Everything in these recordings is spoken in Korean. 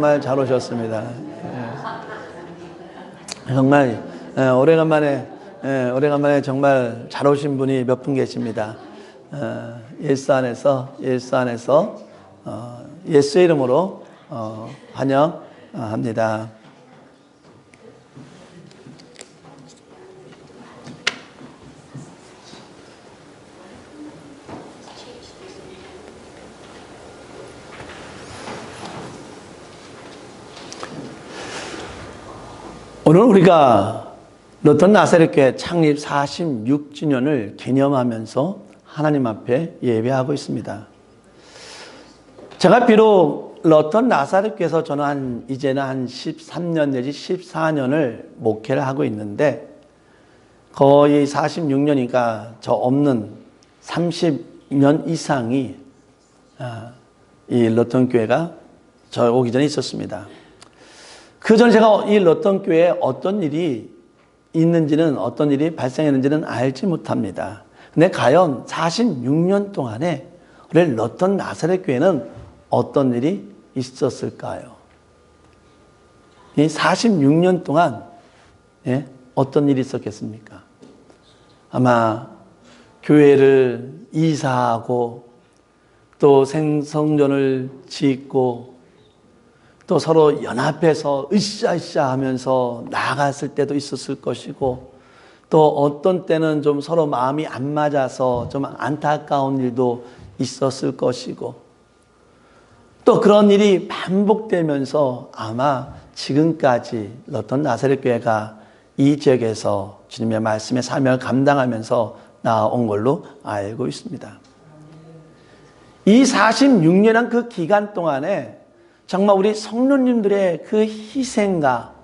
정말 잘 오셨습니다. 정말 오래간만에 정말 잘 오신 분이 몇 분 계십니다. 예수 안에서 예수의 이름으로 환영합니다. 오늘 우리가 로턴 나사렛교회 창립 46주년을 기념하면서 하나님 앞에 예배하고 있습니다. 제가 비록 로턴 나사렛교회에서 저는 이제는 한 13년 내지 14년을 목회를 하고 있는데 거의 46년이니까 저 없는 30년 이상이 이 로턴 교회가 저 오기 전에 있었습니다. 그 전에 제가 이 로턴 교회에 어떤 일이 있는지는, 어떤 일이 발생했는지는 알지 못합니다. 근데 과연 46년 동안에 우리 로턴 나사렛 교회는 어떤 일이 있었을까요? 이 46년 동안 어떤 일이 있었겠습니까? 아마 교회를 이사하고 또 성전을 짓고 또 서로 연합해서 으쌰으쌰 하면서 나아갔을 때도 있었을 것이고 또 어떤 때는 좀 서로 마음이 안 맞아서 좀 안타까운 일도 있었을 것이고 또 그런 일이 반복되면서 아마 지금까지 로턴 나사렛 교회가 이 지역에서 주님의 말씀의 사명을 감당하면서 나아온 걸로 알고 있습니다. 이 46년한 그 기간 동안에 정말 우리 성도님들의 그 희생과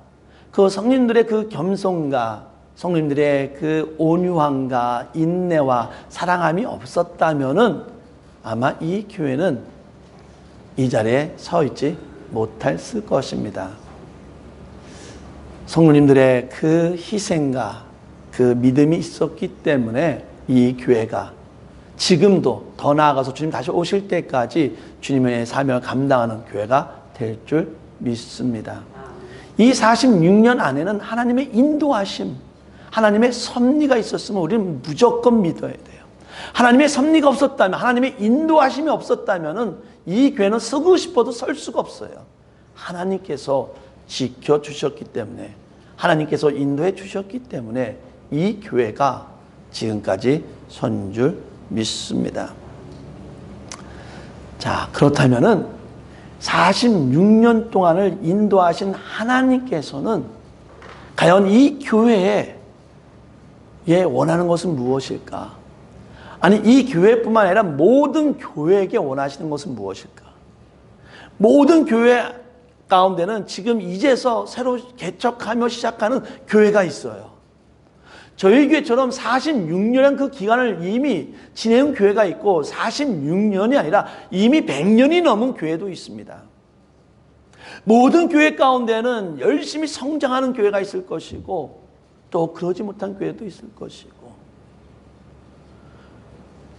그 성도님들의 그 겸손과 성도님들의 그 온유함과 인내와 사랑함이 없었다면은 아마 이 교회는 이 자리에 서 있지 못했을 것입니다. 성도님들의 그 희생과 그 믿음이 있었기 때문에 이 교회가 지금도 더 나아가서 주님 다시 오실 때까지 주님의 사명을 감당하는 교회가 될 줄 믿습니다. 이 46년 안에는 하나님의 인도하심, 하나님의 섭리가 있었으면 우리는 무조건 믿어야 돼요. 하나님의 섭리가 없었다면, 하나님의 인도하심이 없었다면 이 교회는 서고 싶어도 설 수가 없어요. 하나님께서 지켜주셨기 때문에, 하나님께서 인도해 주셨기 때문에 이 교회가 지금까지 선 줄 믿습니다. 자, 그렇다면은 46년 동안을 인도하신 하나님께서는 과연 이 교회에 원하는 것은 무엇일까? 아니, 이 교회뿐만 아니라 모든 교회에게 원하시는 것은 무엇일까? 모든 교회 가운데는 지금 이제서 새로 개척하며 시작하는 교회가 있어요. 저희 교회처럼 46년의 그 기간을 이미 지내온 교회가 있고 46년이 아니라 이미 100년이 넘은 교회도 있습니다. 모든 교회 가운데는 열심히 성장하는 교회가 있을 것이고 또 그러지 못한 교회도 있을 것이고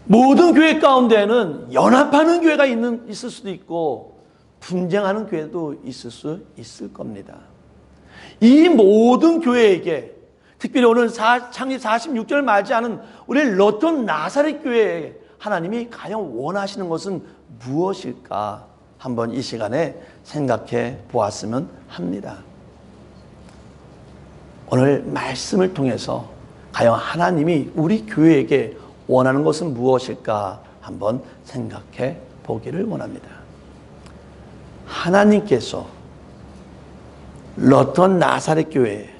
모든 교회 가운데는 연합하는 교회가 있을 수도 있고 분쟁하는 교회도 있을 수 있을 겁니다. 이 모든 교회에게 특별히 오늘 창립 46주년을 맞이하는 우리 로턴 나사렛 교회에 하나님이 과연 원하시는 것은 무엇일까? 한번 이 시간에 생각해 보았으면 합니다. 오늘 말씀을 통해서 과연 하나님이 우리 교회에게 원하는 것은 무엇일까? 한번 생각해 보기를 원합니다. 하나님께서 로턴 나사렛 교회에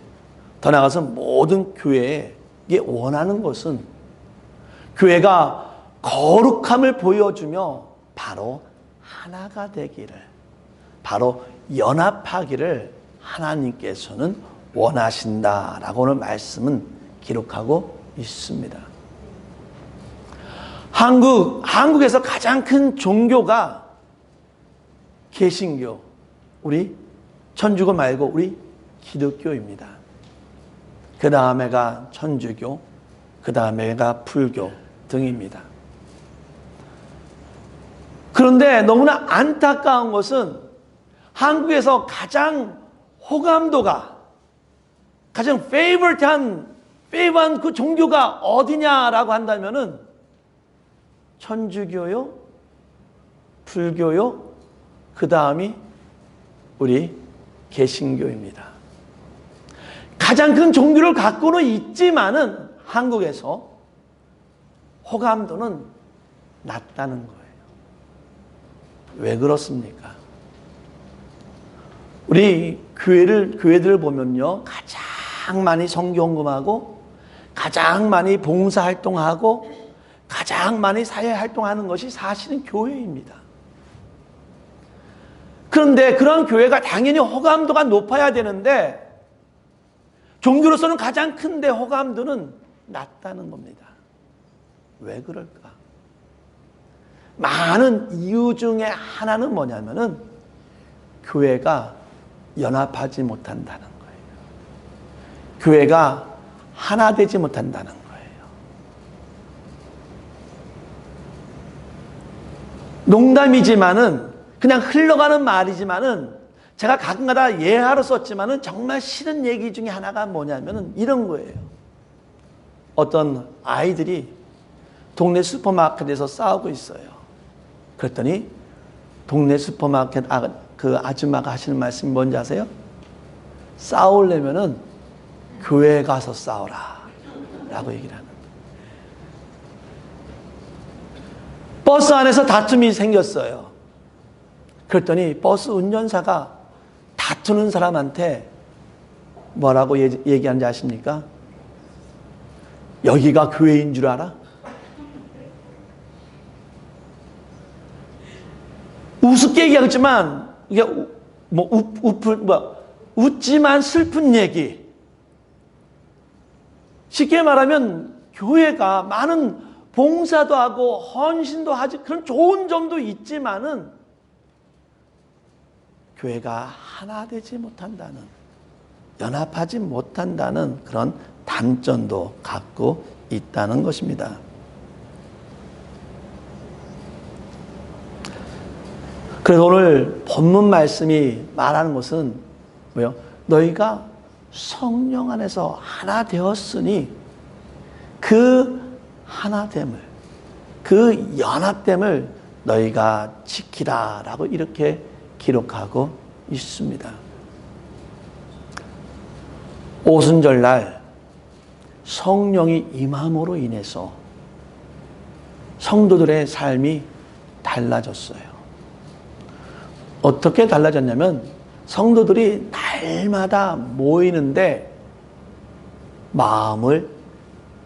더 나아가서 모든 교회에 원하는 것은 교회가 거룩함을 보여주며 바로 하나가 되기를, 바로 연합하기를 하나님께서는 원하신다라고 오늘 말씀은 기록하고 있습니다. 한국에서 가장 큰 종교가 개신교, 우리 천주교 말고 우리 기독교입니다. 그 다음에가 천주교, 그 다음에가 불교 등입니다. 그런데 너무나 안타까운 것은 한국에서 가장 호감도가 가장 페이버한 그 종교가 어디냐라고 한다면은 천주교요, 불교요, 그 다음이 우리 개신교입니다. 가장 큰 종교를 갖고는 있지만은 한국에서 호감도는 낮다는 거예요. 왜 그렇습니까? 우리 교회들을 보면요, 가장 많이 선교헌금하고 가장 많이 봉사활동하고 가장 많이 사회활동하는 것이 사실은 교회입니다. 그런데 그런 교회가 당연히 호감도가 높아야 되는데 종교로서는 가장 큰데 호감도는 낮다는 겁니다. 왜 그럴까? 많은 이유 중에 하나는 뭐냐면은 교회가 연합하지 못한다는 거예요. 교회가 하나 되지 못한다는 거예요. 농담이지만은 그냥 흘러가는 말이지만은 제가 가끔가다 예화로 썼지만은 정말 싫은 얘기 중에 하나가 뭐냐면은 이런 거예요. 어떤 아이들이 동네 슈퍼마켓에서 싸우고 있어요. 그랬더니 동네 슈퍼마켓 그 아줌마가 하시는 말씀이 뭔지 아세요? 싸우려면은 교회 가서 싸워라 라고 얘기를 하는 거예요. 버스 안에서 다툼이 생겼어요. 그랬더니 버스 운전사가 다투는 사람한테 뭐라고 얘기하는지 아십니까? 여기가 교회인 줄 알아? 우습게 얘기하지만 이게 웃지만 슬픈 얘기. 쉽게 말하면 교회가 많은 봉사도 하고 헌신도 하지 그런 좋은 점도 있지만은 교회가 하나 되지 못한다는, 연합하지 못한다는 그런 단점도 갖고 있다는 것입니다. 그래서 오늘 본문 말씀이 말하는 것은 뭐요? 너희가 성령 안에서 하나 되었으니 그 하나됨을, 그 연합됨을 너희가 지키라 라고 이렇게 기록하고 있습니다. 오순절날 성령이 임함으로 인해서 성도들의 삶이 달라졌어요. 어떻게 달라졌냐면 성도들이 날마다 모이는데 마음을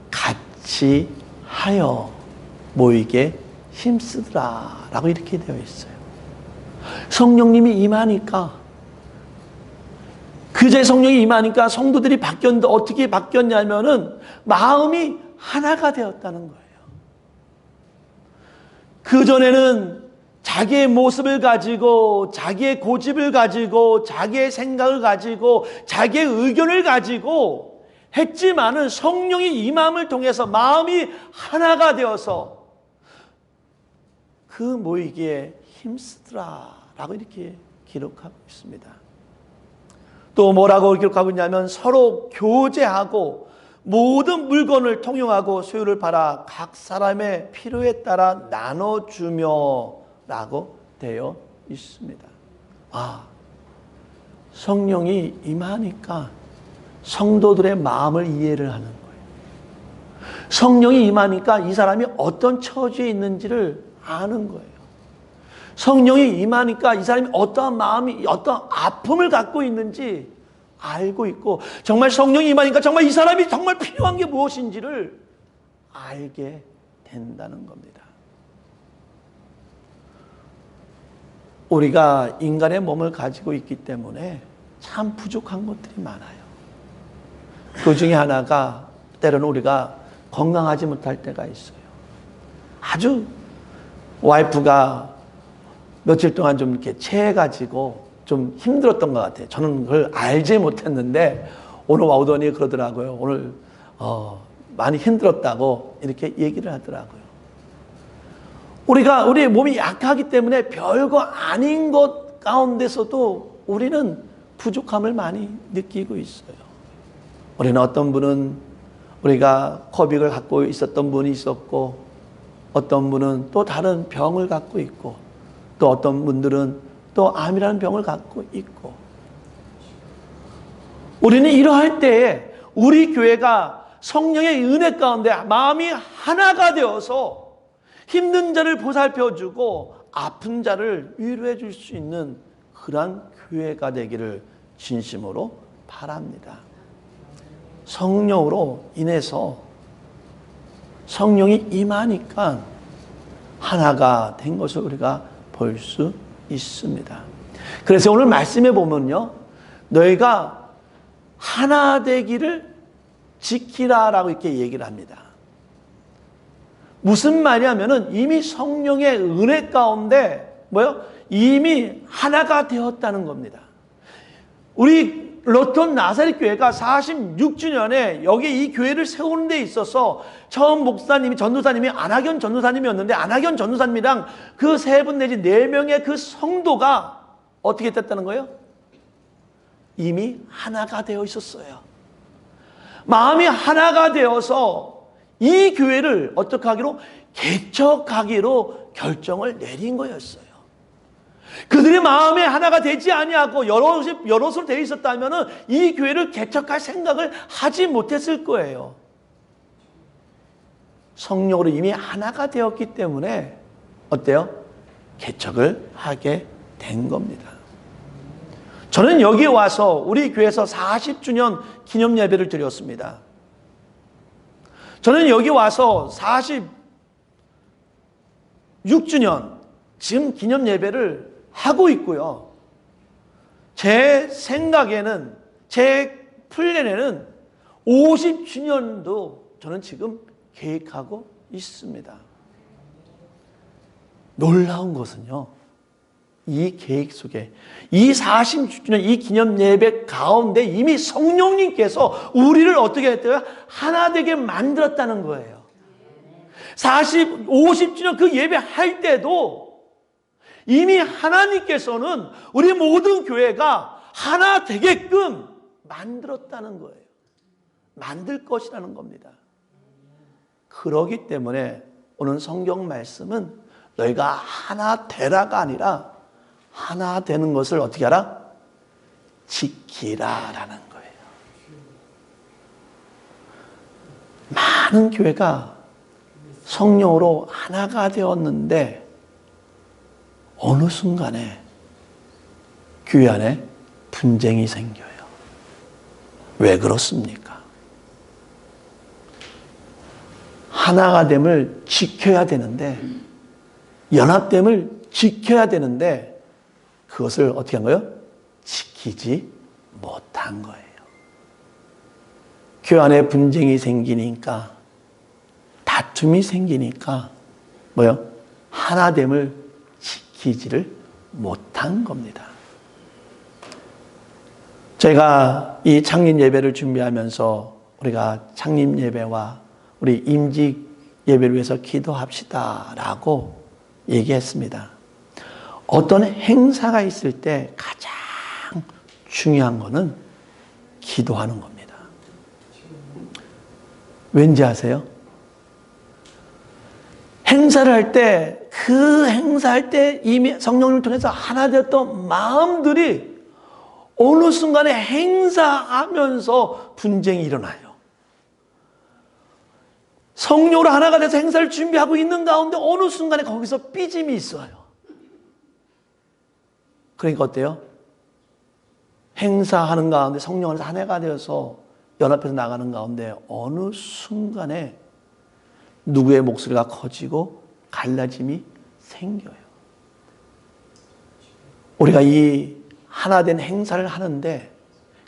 같이 하여 모이게 힘쓰더라 라고 이렇게 되어 있어요. 성령님이 임하니까, 그제 성령이 임하니까 성도들이 바뀌었는데 어떻게 바뀌었냐면은 마음이 하나가 되었다는 거예요. 그전에는 자기의 모습을 가지고, 자기의 고집을 가지고, 자기의 생각을 가지고, 자기의 의견을 가지고 했지만은 성령이 임함을 통해서 마음이 하나가 되어서 그 모이기에 힘쓰더라 라고 이렇게 기록하고 있습니다. 또 뭐라고 기록하고 있냐면 서로 교제하고 모든 물건을 통용하고 소유를 팔아 각 사람의 필요에 따라 나눠주며 라고 되어 있습니다. 성령이 임하니까 성도들의 마음을 이해를 하는 거예요. 성령이 임하니까 이 사람이 어떤 처지에 있는지를 아는 거예요. 성령이 임하니까 이 사람이 어떠한 마음이, 어떠한 아픔을 갖고 있는지 알고 있고, 정말 성령이 임하니까 정말 이 사람이 정말 필요한 게 무엇인지를 알게 된다는 겁니다. 우리가 인간의 몸을 가지고 있기 때문에 참 부족한 것들이 많아요. 그 중에 하나가 때로는 우리가 건강하지 못할 때가 있어요. 아주 와이프가 며칠 동안 좀 이렇게 체해가지고 좀 힘들었던 것 같아요. 저는 그걸 알지 못했는데 오늘 오더니 그러더라고요. 오늘 많이 힘들었다고 이렇게 얘기를 하더라고요. 우리의 몸이 약하기 때문에 별거 아닌 것 가운데서도 우리는 부족함을 많이 느끼고 있어요. 우리는 어떤 분은 우리가 코빅을 갖고 있었던 분이 있었고, 어떤 분은 또 다른 병을 갖고 있고, 또 어떤 분들은 또 암이라는 병을 갖고 있고, 우리는 이러할 때에 우리 교회가 성령의 은혜 가운데 마음이 하나가 되어서 힘든 자를 보살펴주고 아픈 자를 위로해 줄 수 있는 그러한 교회가 되기를 진심으로 바랍니다. 성령으로 인해서 성령이 임하니까 하나가 된 것을 우리가 볼 수 있습니다. 그래서 오늘 말씀해 보면요, 너희가 하나 되기를 지키라라고 이렇게 얘기를 합니다. 무슨 말이냐면은 이미 성령의 은혜 가운데 이미 하나가 되었다는 겁니다. 우리 로톤 나사렛 교회가 46주년에 여기 이 교회를 세우는 데 있어서 처음 목사님이 전도사님이 안학연 전도사님이었는데, 안학연 전도사님이랑 그 세 분 내지 네 명의 그 성도가 어떻게 됐다는 거예요? 이미 하나가 되어 있었어요. 마음이 하나가 되어서 이 교회를 어떻게 하기로? 개척하기로 결정을 내린 거였어요. 그들의 마음에 하나가 되지 아니하고 여럿으로 되어 있었다면 이 교회를 개척할 생각을 하지 못했을 거예요. 성령으로 이미 하나가 되었기 때문에 어때요? 개척을 하게 된 겁니다. 저는 여기에 와서 우리 교회에서 40주년 기념 예배를 드렸습니다. 저는 여기 와서 46주년 지금 기념 예배를 하고 있고요. 제 생각에는, 제 플랜에는 50주년도 저는 지금 계획하고 있습니다. 놀라운 것은요, 이 계획 속에 이 40주년 이 기념 예배 가운데 이미 성령님께서 우리를 어떻게 했대요? 하나 되게 만들었다는 거예요. 50주년 그 예배 할 때도 이미 하나님께서는 우리 모든 교회가 하나 되게끔 만들었다는 거예요. 만들 것이라는 겁니다. 그러기 때문에 오늘 성경 말씀은 너희가 하나 되라가 아니라 하나 되는 것을 어떻게 하라? 지키라라는 거예요. 많은 교회가 성령으로 하나가 되었는데 어느 순간에 교회 안에 분쟁이 생겨요. 왜 그렇습니까? 하나가 됨을 지켜야 되는데, 연합됨을 지켜야 되는데 그것을 어떻게 한 거예요? 지키지 못한 거예요. 교회 안에 분쟁이 생기니까, 다툼이 생기니까 하나됨을 지키지를 못한 겁니다. 제가 이 창립 예배를 준비하면서 우리가 창립 예배와 우리 임직 예배를 위해서 기도합시다라고 얘기했습니다. 어떤 행사가 있을 때 가장 중요한 것은 기도하는 겁니다. 왠지 아세요? 행사를 할 때, 그 행사할 때 이미 성령을 통해서 하나 되었던 마음들이 어느 순간에 행사하면서 분쟁이 일어나요. 성령으로 하나가 돼서 행사를 준비하고 있는 가운데 어느 순간에 거기서 삐짐이 있어요. 그러니까 어때요? 행사하는 가운데 성령으로 하나가 되어서 연합해서 나가는 가운데 어느 순간에 누구의 목소리가 커지고 갈라짐이 생겨요. 우리가 이 하나된 행사를 하는데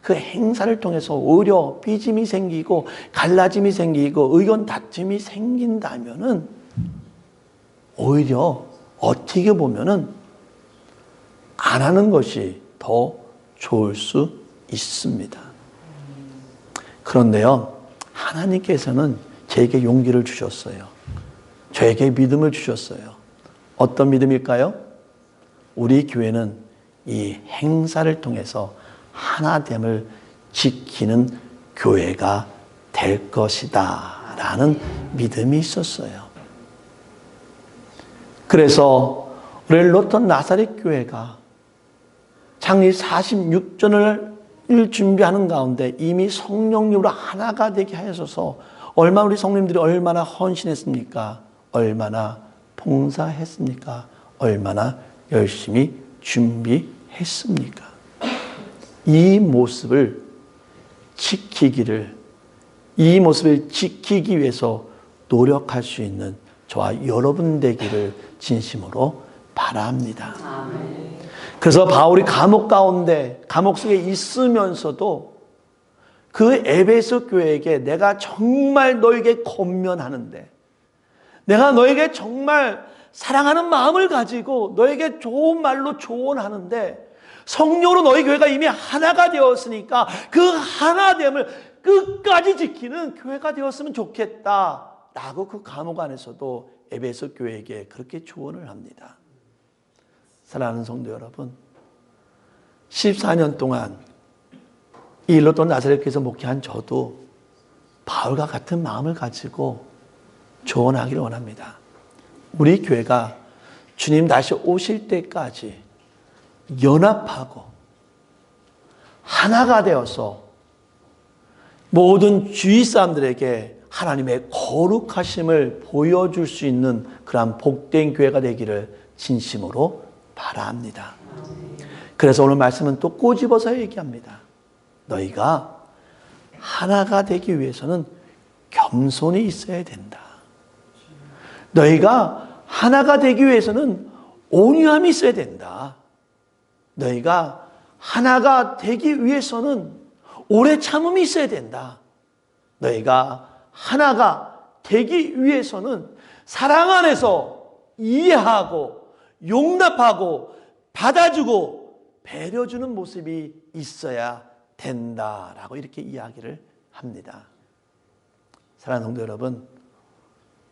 그 행사를 통해서 오히려 삐짐이 생기고 갈라짐이 생기고 의견 다툼이 생긴다면은 오히려 어떻게 보면은 안 하는 것이 더 좋을 수 있습니다. 그런데요, 하나님께서는 저에게 용기를 주셨어요. 저에게 믿음을 주셨어요. 어떤 믿음일까요? 우리 교회는 이 행사를 통해서 하나됨을 지키는 교회가 될 것이다 라는 믿음이 있었어요. 그래서 우리 로턴 나사렛 교회가 창립 46주년을 준비하는 가운데 이미 성령님으로 하나가 되게 하셔서 얼마나 우리 성령님들이 얼마나 헌신했습니까? 얼마나 봉사했습니까? 얼마나 열심히 준비했습니까? 이 모습을 지키기 위해서 노력할 수 있는 저와 여러분 되기를 진심으로 바랍니다. 그래서 바울이 감옥 속에 있으면서도 그 에베소 교회에게 내가 정말 너에게 권면하는데, 내가 너에게 정말 사랑하는 마음을 가지고 너에게 좋은 말로 조언하는데, 성령으로 너희 교회가 이미 하나가 되었으니까 그 하나됨을 끝까지 지키는 교회가 되었으면 좋겠다 라고 그 감옥 안에서도 에베소 교회에게 그렇게 조언을 합니다. 사랑하는 성도 여러분, 14년 동안 이 로턴 나사렛 교회에서 목회한 저도 바울과 같은 마음을 가지고 조언하기를 원합니다. 우리 교회가 주님 다시 오실 때까지 연합하고 하나가 되어서 모든 주위 사람들에게 하나님의 거룩하심을 보여줄 수 있는 그러한 복된 교회가 되기를 진심으로 바랍니다. 그래서 오늘 말씀은 또 꼬집어서 얘기합니다. 너희가 하나가 되기 위해서는 겸손이 있어야 된다. 너희가 하나가 되기 위해서는 온유함이 있어야 된다. 너희가 하나가 되기 위해서는 오래 참음이 있어야 된다. 너희가 하나가 되기 위해서는 사랑 안에서 이해하고 용납하고 받아주고 배려주는 모습이 있어야 된다라고 이렇게 이야기를 합니다. 사랑하는 성도 여러분,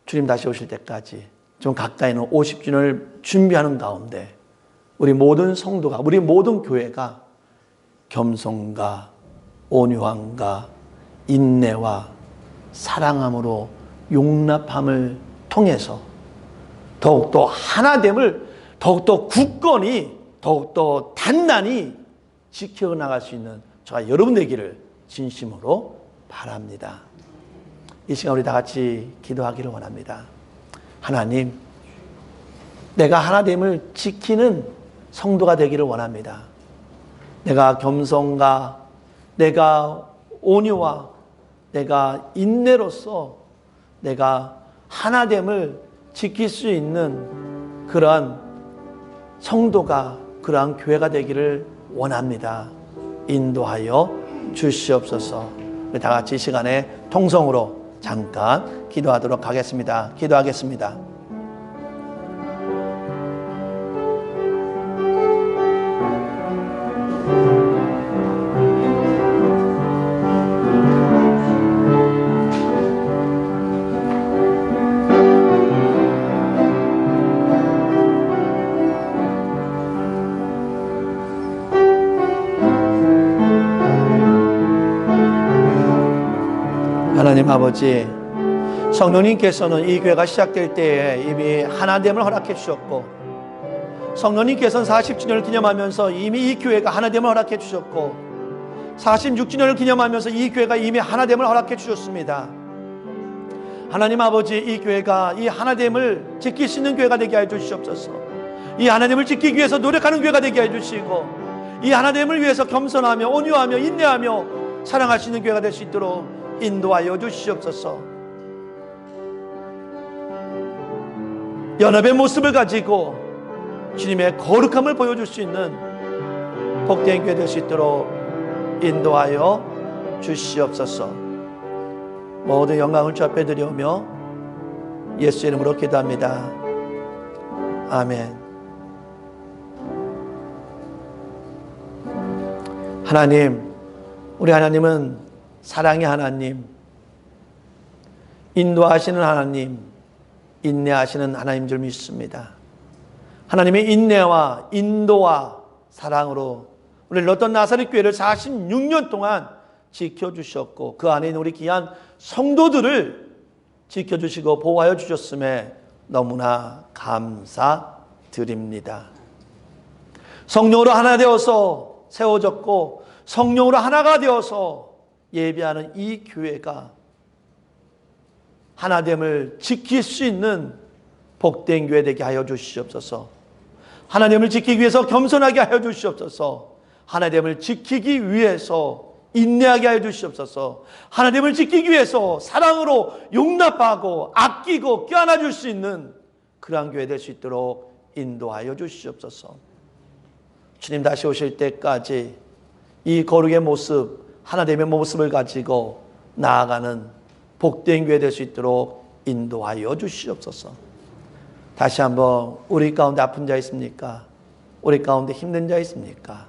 주님 다시 오실 때까지 좀 가까이 있는 50주년을 준비하는 가운데 우리 모든 성도가, 우리 모든 교회가 겸손과 온유함과 인내와 사랑함으로 용납함을 통해서 더욱더 하나됨을 더욱더 굳건히, 더욱더 단단히 지켜나갈 수 있는 저와 여러분 되기를 진심으로 바랍니다. 이 시간 우리 다 같이 기도하기를 원합니다. 하나님, 내가 하나됨을 지키는 성도가 되기를 원합니다. 내가 겸손과 내가 온유와 내가 인내로서 내가 하나됨을 지킬 수 있는 그러한 성도가, 그러한 교회가 되기를 원합니다. 인도하여 주시옵소서. 우리 다 같이 이 시간에 통성으로 잠깐 기도하도록 하겠습니다. 기도하겠습니다. 하나님 아버지, 성령님께서는 이 교회가 시작될 때에 이미 하나됨을 허락해 주셨고, 성령님께서는 40주년을 기념하면서 이미 이 교회가 하나됨을 허락해 주셨고, 46주년을 기념하면서 이 교회가 이미 하나됨을 허락해 주셨습니다. 하나님 아버지, 이 교회가 이 하나됨을 지킬 수 있는 교회가 되게 해 주시옵소서. 이 하나됨을 지키기 위해서 노력하는 교회가 되게 해 주시고, 이 하나됨을 위해서 겸손하며 온유하며 인내하며 사랑할 수 있는 교회가 될 수 있도록 인도하여 주시옵소서. 연합의 모습을 가지고 주님의 거룩함을 보여줄 수 있는 복된 교회 될 수 있도록 인도하여 주시옵소서. 모든 영광을 주 앞에 드려오며 예수 이름으로 기도합니다. 아멘. 하나님, 우리 하나님은 사랑의 하나님, 인도하시는 하나님, 인내하시는 하나님 줄 믿습니다. 하나님의 인내와 인도와 사랑으로 우리 롯던 나사렛 교회를 46년 동안 지켜주셨고 그 안에 있는 우리 귀한 성도들을 지켜주시고 보호하여 주셨음에 너무나 감사드립니다. 성령으로 하나 되어서 세워졌고 성령으로 하나가 되어서 예배하는 이 교회가 하나됨을 지킬 수 있는 복된 교회 되게 하여 주시옵소서. 하나님을 지키기 위해서 겸손하게 하여 주시옵소서. 하나님을 지키기 위해서 인내하게 하여 주시옵소서. 하나님을 지키기 위해서 사랑으로 용납하고 아끼고 껴안아 줄 수 있는 그러한 교회 될 수 있도록 인도하여 주시옵소서. 주님 다시 오실 때까지 이 거룩의 모습, 하나님의 모습을 가지고 나아가는 복된 교회 될 수 있도록 인도하여 주시옵소서. 다시 한번 우리 가운데 아픈 자 있습니까? 우리 가운데 힘든 자 있습니까?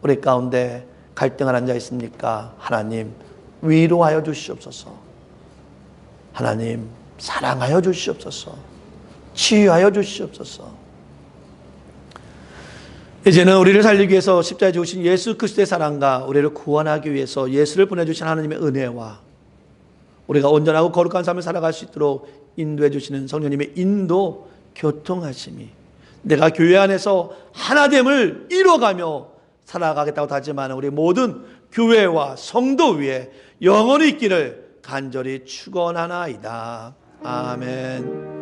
우리 가운데 갈등하는 자 있습니까? 하나님 위로하여 주시옵소서. 하나님 사랑하여 주시옵소서. 치유하여 주시옵소서. 이제는 우리를 살리기 위해서 십자가에 죽으신 예수 그리스도의 사랑과 우리를 구원하기 위해서 예수를 보내주신 하나님의 은혜와 우리가 온전하고 거룩한 삶을 살아갈 수 있도록 인도해 주시는 성령님의 인도 교통하심이 내가 교회 안에서 하나됨을 이뤄가며 살아가겠다고 다짐하는 우리 모든 교회와 성도 위에 영원히 있기를 간절히 축원하나이다. 아멘.